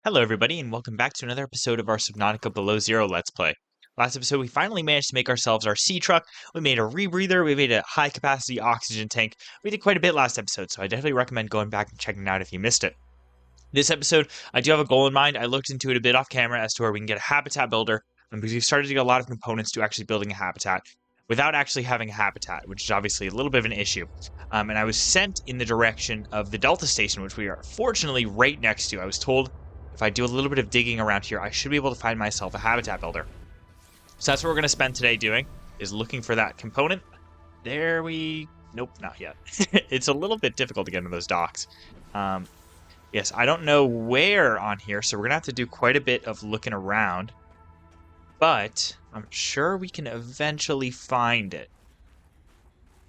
Hello everybody, and welcome back to another episode of our Subnautica Below Zero Let's Play. Last episode, we finally managed to make ourselves our sea truck. We made a rebreather, we made a high-capacity oxygen tank. We did quite a bit last episode, so I definitely recommend going back and checking it out if you missed it. This episode, I do have a goal in mind. I looked into it a bit off camera as to where we can get a habitat builder, because we've started to get a lot of components to actually building a habitat without actually having a habitat, which is obviously a little bit of an issue. And I was sent in the direction of the Delta Station, which we are fortunately right next to. I was told if I do a little bit of digging around here, I should be able to find myself a habitat builder. So that's what we're going to spend today doing, is looking for that component. Nope, not yet. It's a little bit difficult to get into those docks. Yes, I don't know where on here, so we're going to have to do quite a bit of looking around. But I'm sure we can eventually find it.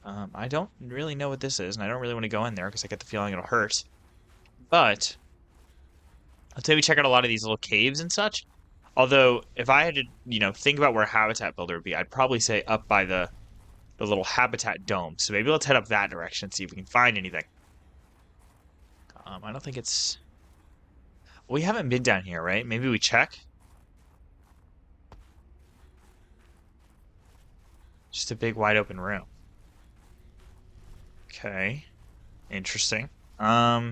I don't really know what this is, and I don't really want to go in there because I get the feeling it'll hurt. But I'll tell you, we check out a lot of these little caves and such. Although, if I had to, think about where a habitat builder would be, I'd probably say up by the little habitat dome. So maybe let's head up that direction and see if we can find anything. I don't think it's... We haven't been down here, right? Maybe we check? Just a big, wide open room. Okay. Interesting. Hmm.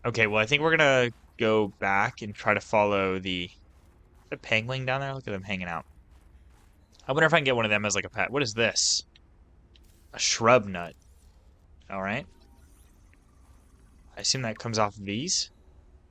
Okay, well, I think we're gonna go back and try to follow the penguin down there. Look at them hanging out. I wonder if I can get one of them as like a pet. What is this? A shrub nut. All right. I assume that comes off of these.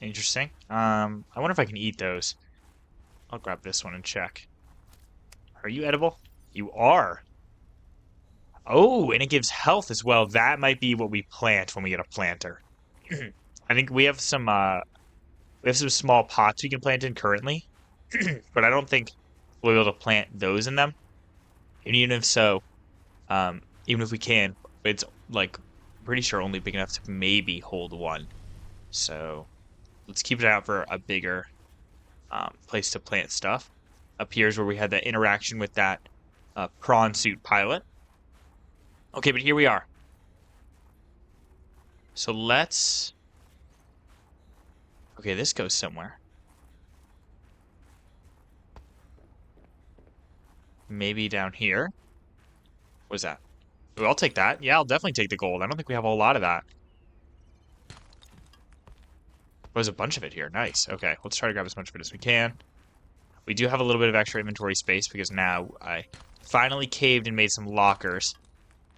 Interesting. I wonder if I can eat those. I'll grab this one and check. Are you edible? You are. Oh, and it gives health as well. That might be what we plant when we get a planter. I think we have some small pots we can plant in currently, but I don't think we'll be able to plant those in them. And even if so, even if we can, it's like pretty sure only big enough to maybe hold one. So let's keep it out for a bigger place to plant stuff. Up here's where we had that interaction with that prawn suit pilot. Okay, but here we are. So let's... Okay, this goes somewhere. Maybe down here. What's that? Ooh, I'll take that. Yeah, I'll definitely take the gold. I don't think we have a whole lot of that. There's a bunch of it here. Nice. Okay, let's try to grab as much of it as we can. We do have a little bit of extra inventory space because now I finally caved and made some lockers.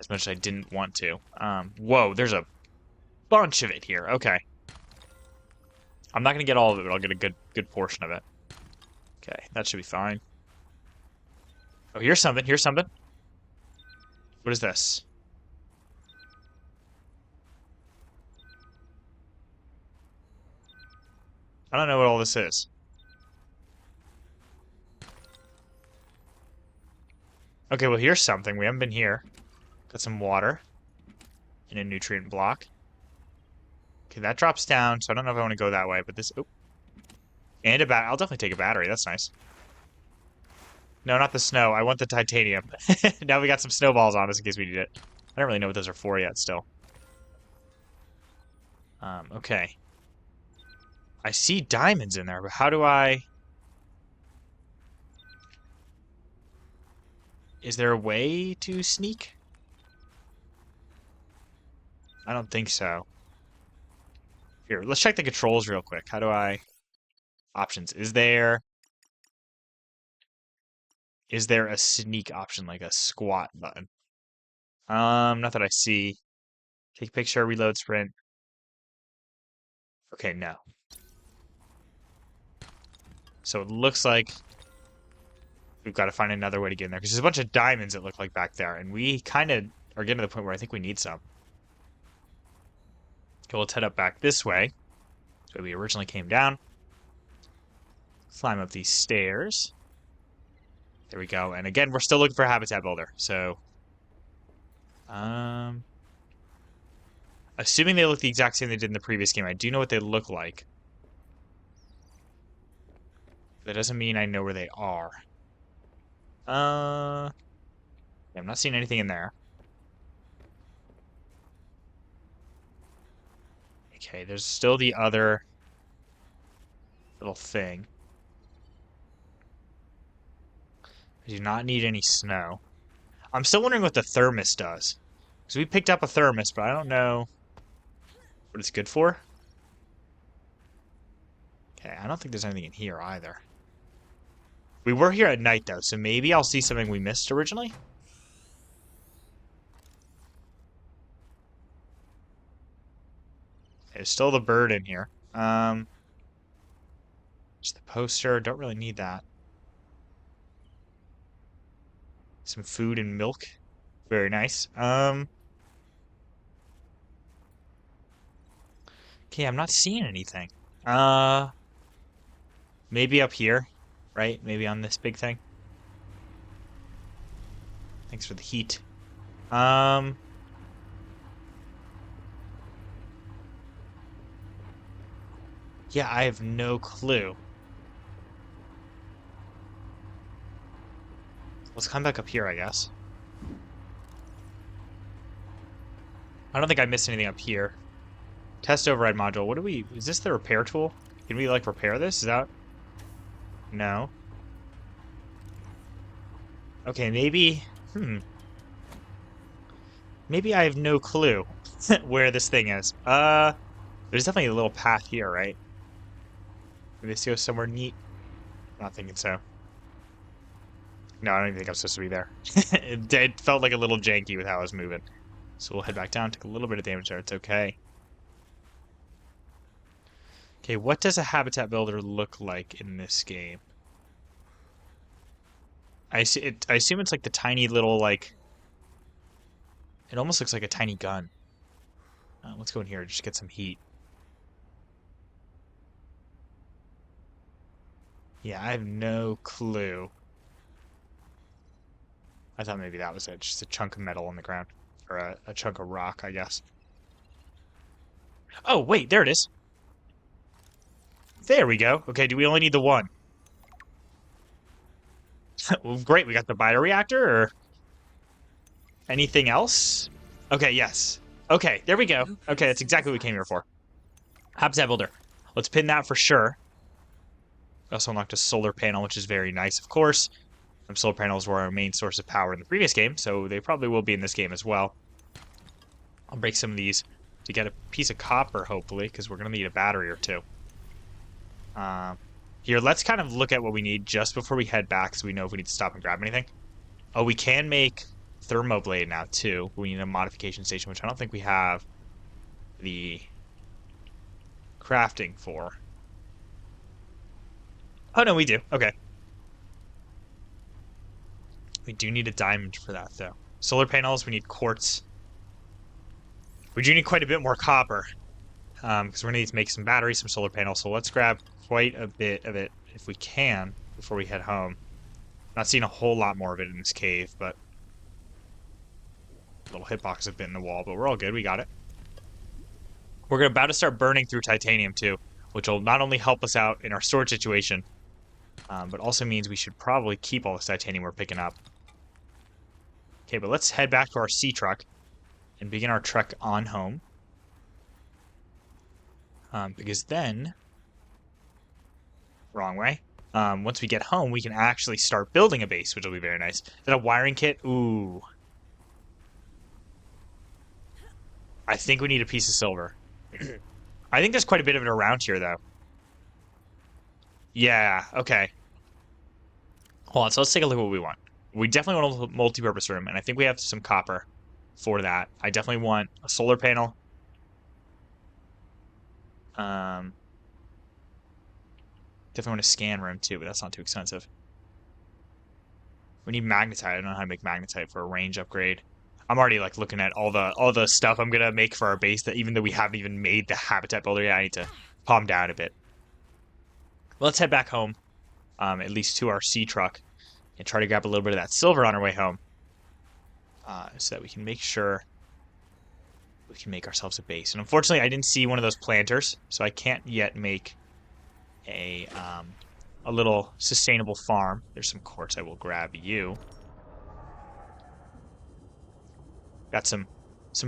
As much as I didn't want to. Whoa, there's a bunch of it here. Okay. I'm not going to get all of it, but I'll get a good portion of it. Okay, that should be fine. Oh, here's something. Here's something. What is this? I don't know what all this is. Okay, well, here's something. We haven't been here. Got some water in a nutrient block. Okay, that drops down, so I don't know if I want to go that way, but this... Oh. And a bat. I'll definitely take a battery. That's nice. No, not the snow. I want the titanium. Now we got some snowballs on us in case we need it. I don't really know what those are for yet, still. Okay. I see diamonds in there, but how do I... Is there a way to sneak? I don't think so. Here, let's check the controls real quick. How do I... Options. Is there a sneak option, like a squat button? Not that I see. Take picture, reload, sprint. Okay, no. So it looks like we've got to find another way to get in there, because there's a bunch of diamonds that look like back there, and we kind of are getting to the point where I think we need some. Okay, let's head up back this way. So we originally came down. Climb up these stairs. There we go. And again, we're still looking for a habitat builder. So, assuming they look the exact same they did in the previous game, I do know what they look like. That doesn't mean I know where they are. I'm not seeing anything in there. Okay, there's still the other little thing. I do not need any snow. I'm still wondering what the thermos does. Because we picked up a thermos, but I don't know what it's good for. Okay, I don't think there's anything in here either. We were here at night, though, so maybe I'll see something we missed originally. There's still the bird in here. Just the poster. Don't really need that. Some food and milk. Very nice. Okay, I'm not seeing anything. Maybe up here, right? Maybe on this big thing. Thanks for the heat. Yeah, I have no clue. Let's come back up here, I guess. I don't think I missed anything up here. Test override module. What do we... Is this the repair tool? Can we, like, repair this? Is that... No. Okay, maybe... Maybe I have no clue where this thing is. There's definitely a little path here, right? Maybe this goes somewhere neat. Not thinking so. No, I don't even think I'm supposed to be there. It felt like a little janky with how I was moving. So we'll head back down, take a little bit of damage there. It's okay. Okay, what does a habitat builder look like in this game? I assume it's like the tiny little, like... It almost looks like a tiny gun. Let's go in here and just get some heat. Yeah, I have no clue. I thought maybe that was it. Just a chunk of metal on the ground. Or a chunk of rock, I guess. Oh, wait, there it is. There we go. Okay, do we only need the one? Well, great, we got the bioreactor, or... Anything else? Okay, yes. Okay, there we go. Okay, that's exactly what we came here for. Habitat builder. Let's pin that for sure. We also unlocked a solar panel, which is very nice, of course. Some solar panels were our main source of power in the previous game, so they probably will be in this game as well. I'll break some of these to get a piece of copper, hopefully, because we're going to need a battery or two. Here, let's kind of look at what we need just before we head back, so we know if we need to stop and grab anything. Oh, we can make thermoblade now, too. We need a modification station, which I don't think we have the crafting for. Oh, no, we do. Okay. We do need a diamond for that, though. Solar panels, we need quartz. We do need quite a bit more copper, because we're going to need to make some batteries, some solar panels, so let's grab quite a bit of it, if we can, before we head home. Not seeing a whole lot more of it in this cave, but... Little hitbox have been in the wall, but we're all good, we got it. We're about to start burning through titanium, too, which will not only help us out in our storage situation, but also means we should probably keep all this titanium we're picking up. Okay, but let's head back to our sea truck and begin our trek on home. Because then... Wrong way. Once we get home, we can actually start building a base, which will be very nice. Is that a wiring kit? Ooh. I think we need a piece of silver. I think there's quite a bit of it around here, though. Yeah, okay. Hold on, so let's take a look at what we want. We definitely want a multi-purpose room, and I think we have some copper for that. I definitely want a solar panel. Definitely want a scan room, too, but that's not too expensive. We need magnetite. I don't know how to make magnetite for a range upgrade. I'm already like looking at all the stuff I'm gonna make for our base that even though we haven't even made the habitat builder yet, I need to calm down a bit. Well, let's head back home, at least to our sea truck, and try to grab a little bit of that silver on our way home, so that we can make sure we can make ourselves a base. And unfortunately, I didn't see one of those planters, so I can't yet make a little sustainable farm. There's some quartz. I will grab you. Got some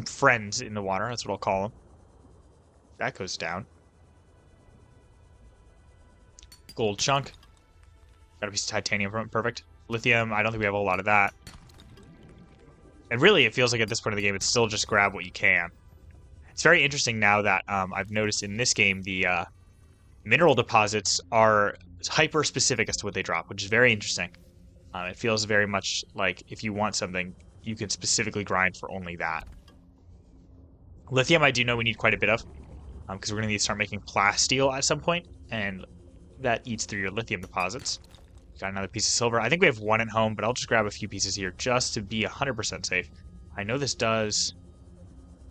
friends in the water. That's what I'll call them. That goes down. Gold chunk. Got a piece of titanium from it. Perfect. Lithium. I don't think we have a whole lot of that. And really, it feels like at this point of the game, it's still just grab what you can. It's very interesting now that I've noticed in this game the mineral deposits are hyper-specific as to what they drop, which is very interesting. It feels very much like if you want something, you can specifically grind for only that. Lithium, I do know we need quite a bit of, because we're going to need to start making plasteel at some point, and that eats through your lithium deposits. Got another piece of silver. I think we have one at home, but I'll just grab a few pieces here just to be 100% safe. I know this does...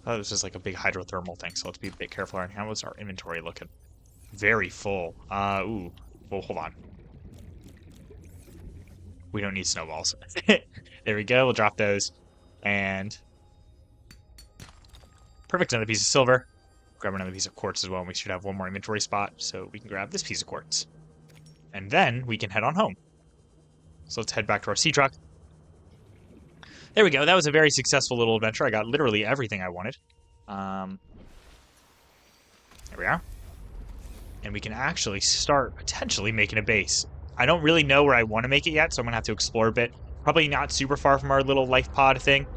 Oh, this is like a big hydrothermal thing, so let's be a bit careful. How is our inventory looking? Very full. Ooh. Well, hold on. We don't need snowballs. There we go. We'll drop those. And... Perfect. Another piece of silver. Grab another piece of quartz as well, and we should have one more inventory spot, so we can grab this piece of quartz. And then we can head on home. So let's head back to our sea truck. There we go. That was a very successful little adventure. I got literally everything I wanted. There we are. And we can actually start potentially making a base. I don't really know where I want to make it yet, so I'm going to have to explore a bit. Probably not super far from our little life pod thing.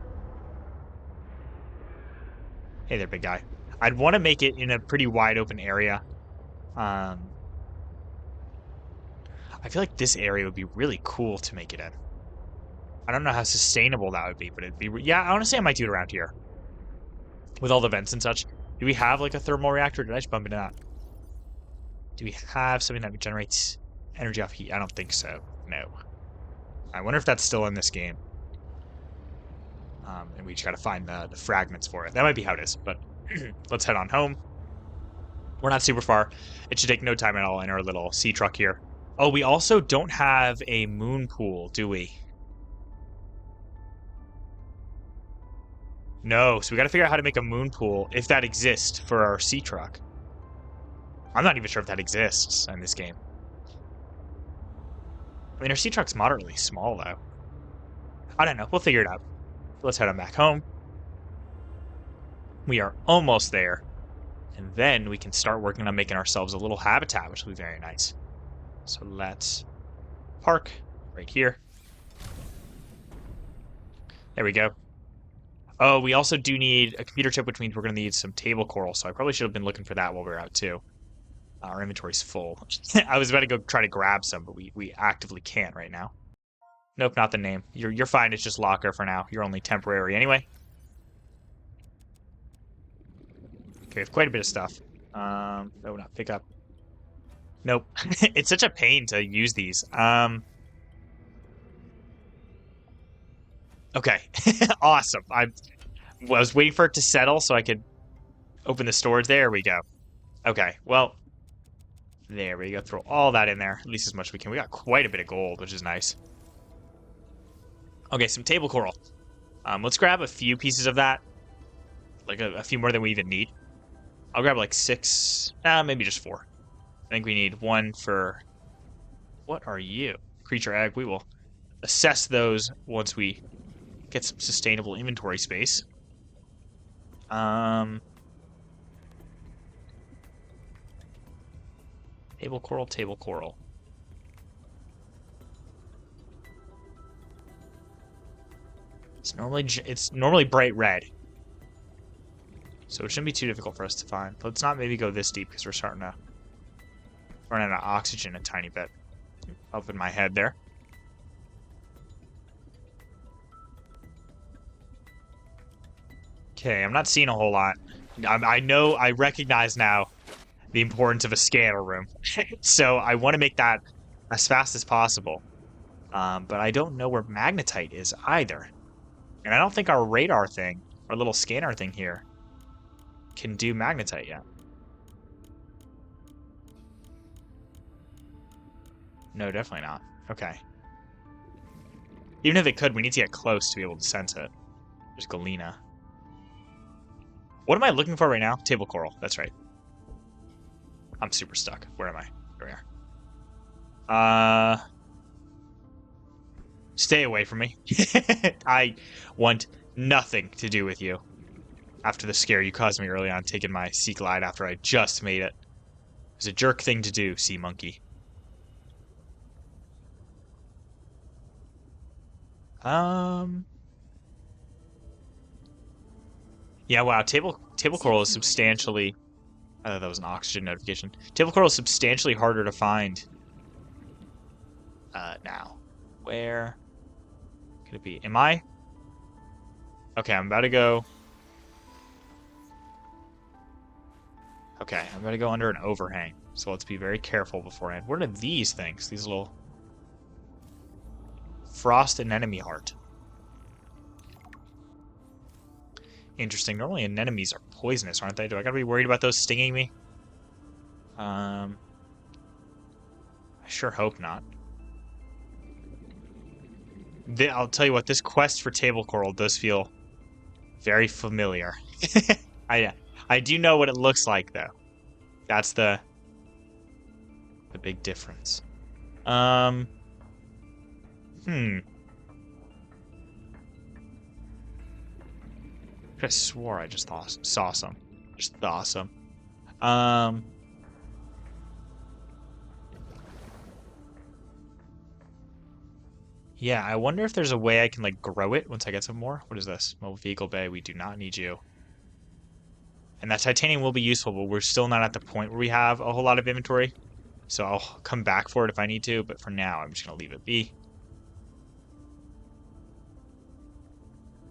Hey there, big guy. I'd want to make it in a pretty wide open area. I feel like this area would be really cool to make it in. I don't know how sustainable that would be, but it'd be... Yeah, honestly, I might do it around here. With all the vents and such. Do we have, like, a thermal reactor? Did I just bump into that? Do we have something that generates energy off heat? I don't think so. No. I wonder if that's still in this game. And we just gotta find the fragments for it. That might be how it is, but let's head on home. We're not super far. It should take no time at all in our little sea truck here. Oh, we also don't have a moon pool, do we? No, so we gotta figure out how to make a moon pool, if that exists, for our sea truck. I'm not even sure if that exists in this game. I mean, our sea truck's moderately small, though. I don't know. We'll figure it out. Let's head on back home. We are almost there. And then we can start working on making ourselves a little habitat, which will be very nice. So let's park right here. There we go. Oh, we also do need a computer chip, which means we're going to need some table coral. So I probably should have been looking for that while we were out, too. Our inventory's full. I was about to go try to grab some, but we actively can't right now. Nope, not the name. You're fine. It's just locker for now. You're only temporary anyway. Okay, we have quite a bit of stuff. No, not pick up. Nope. It's such a pain to use these. Okay. Awesome. I was waiting for it to settle so I could open the storage. There we go. Okay, well, there we go. Throw all that in there, at least as much as we can. We got quite a bit of gold, which is nice. Okay, some table coral. Let's grab a few pieces of that. Like a few more than we even need. I'll grab like 6, maybe just 4. I think we need 1 for... What are you? Creature egg. We will assess those once we get some sustainable inventory space. Table coral, table coral. It's normally bright red. So it shouldn't be too difficult for us to find. Let's not maybe go this deep because we're starting to run out of oxygen a tiny bit. Up in my head there. Okay, I'm not seeing a whole lot. I recognize now the importance of a scanner room. So I want to make that as fast as possible. But I don't know where magnetite is either. And I don't think our radar thing, our little scanner thing here, can do magnetite yet. No, definitely not. Okay. Even if it could, we need to get close to be able to sense it. There's galena. What am I looking for right now? Table coral. That's right. I'm super stuck. Where am I? There we are. Stay away from me. I want nothing to do with you. after the scare you caused me early on taking my sea glide after I just made it. It was a jerk thing to do, sea monkey. Yeah, wow, table coral is substantially... I thought that was an oxygen notification. Table coral is substantially harder to find now. Where could it be? Am I? Okay, I'm about to go... Okay, I'm going to go under an overhang. So let's be very careful beforehand. What are these things? These little... Frost anemone heart. Interesting. Normally anemones are poisonous, aren't they? Do I gotta be worried about those stinging me? I sure hope not. I'll tell you what, this quest for table coral does feel very familiar. I I do know what it looks like, though. That's the big difference. Hmm. I could have swore I just saw some. Just saw some. Um. Yeah, I wonder if there's a way I can, like, grow it once I get some more. What is this? Mobile Vehicle Bay, we do not need you. And that titanium will be useful, but we're still not at the point where we have a whole lot of inventory. So I'll come back for it if I need to, but for now, I'm just going to leave it be.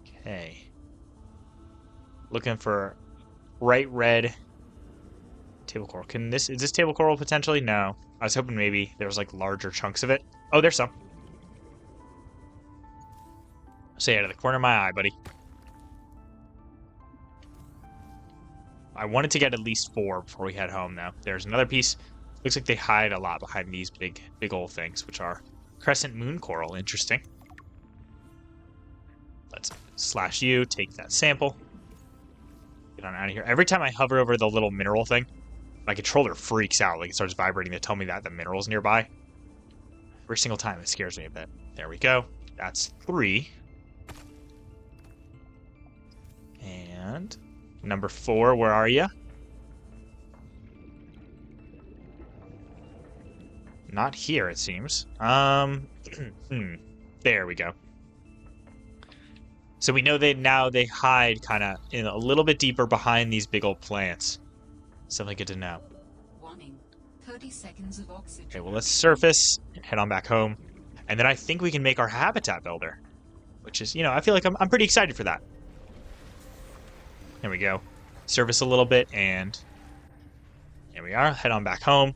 Okay. Looking for bright red table coral. Is this table coral potentially? No. I was hoping maybe there was like larger chunks of it. Oh, there's some. Say out of the corner of my eye, buddy. I wanted to get at least 4 before we head home, though. There's another piece. Looks like they hide a lot behind these big old things, which are crescent moon coral. Interesting. Let's slash you, take that sample. Get on out of here. Every time I hover over the little mineral thing, my controller freaks out. Like, it starts vibrating to tell me that the mineral's nearby. Every single time, it scares me a bit. There we go. That's 3. And number 4, where are you? Not here, it seems. There we go. So we know they hide kind of in a little bit deeper behind these big old plants. Something good to know. 30 seconds of oxygen. Okay, well, let's surface and head on back home. And then I think we can make our habitat builder, which is, I feel like I'm pretty excited for that. There we go. Surface a little bit, and here we are. Head on back home.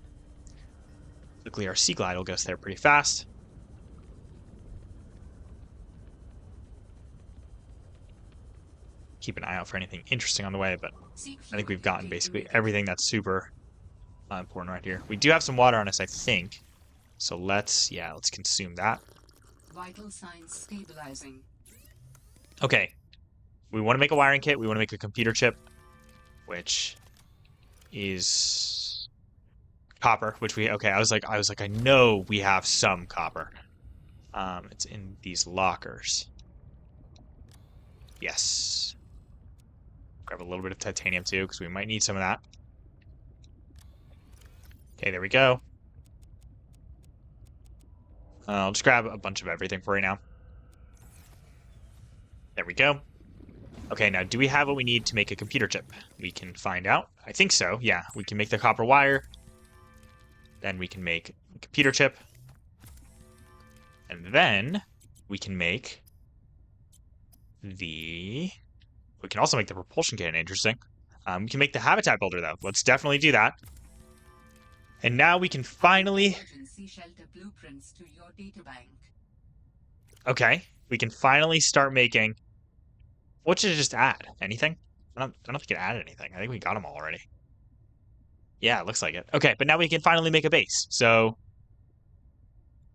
Luckily, our sea glide will get us there pretty fast. Keep an eye out for anything interesting on the way, but I think we've gotten basically everything that's super important right here. We do have some water on us, I think. So let's consume that. Vital signs stabilizing. Okay. We want to make a wiring kit. We want to make a computer chip, which is copper, I was like, I know we have some copper. It's in these lockers. Yes. Grab a little bit of titanium too, because we might need some of that. Okay, there we go. I'll just grab a bunch of everything for right now. There we go. Okay, now do we have what we need to make a computer chip? We can find out. I think so, yeah. We can make the copper wire. Then we can make a computer chip. And then we can make we can also make the propulsion cannon, interesting. We can make the habitat builder, though. Let's definitely do that. And now we can finally... Okay, we can finally start making... What should it just add? Anything? I don't think it added anything. I think we got them all already. Yeah, it looks like it. Okay, but now we can finally make a base. So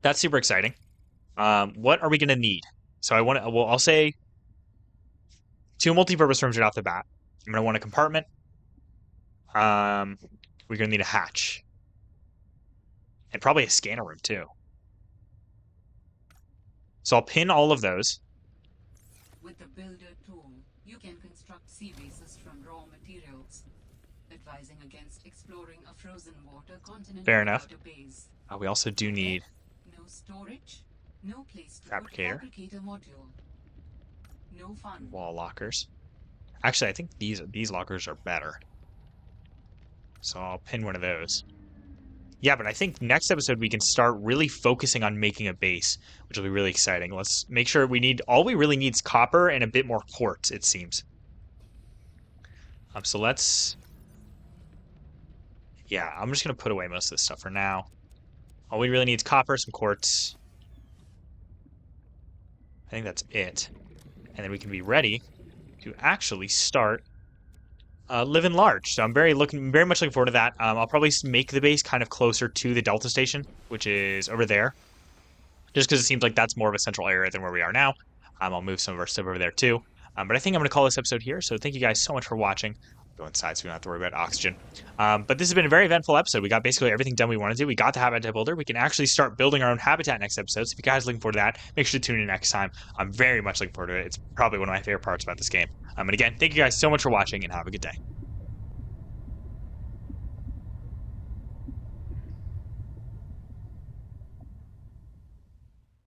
that's super exciting. What are we going to need? So I'll say 2 multi-purpose rooms right off the bat. I'm going to want a compartment. We're going to need a hatch. And probably a scanner room, too. So I'll pin all of those. With the builder tool, You can construct sea bases from raw materials, advising against exploring a frozen water continent Fair enough. without a base. We also do No need tech, no storage, no place to put fabricator, fabricator module. No fun. wall lockers. Actually, I think these lockers are better. So I'll pin one of those. Yeah, but I think next episode we can start really focusing on making a base, which will be really exciting. Let's make sure all we really need is copper and a bit more quartz, it seems. So yeah, I'm just gonna put away most of this stuff for now. All we really need is copper, some quartz. I think that's it. And then we can be ready to actually start living large. So I'm very much looking forward to that. I'll probably make the base kind of closer to the Delta station, which is over there, just because it seems like that's more of a central area than where we are now. I'll move some of our stuff over there too. But I think I'm going to call this episode here. So thank you guys so much for watching. Go inside so we don't have to worry about oxygen. But this has been a very eventful episode. We got basically everything done we wanted to. We got the habitat builder. We can actually start building our own habitat next episode. So if you guys are looking forward to that, make sure to tune in next time. I'm very much looking forward to it. It's probably one of my favorite parts about this game. And again, thank you guys so much for watching and have a good day.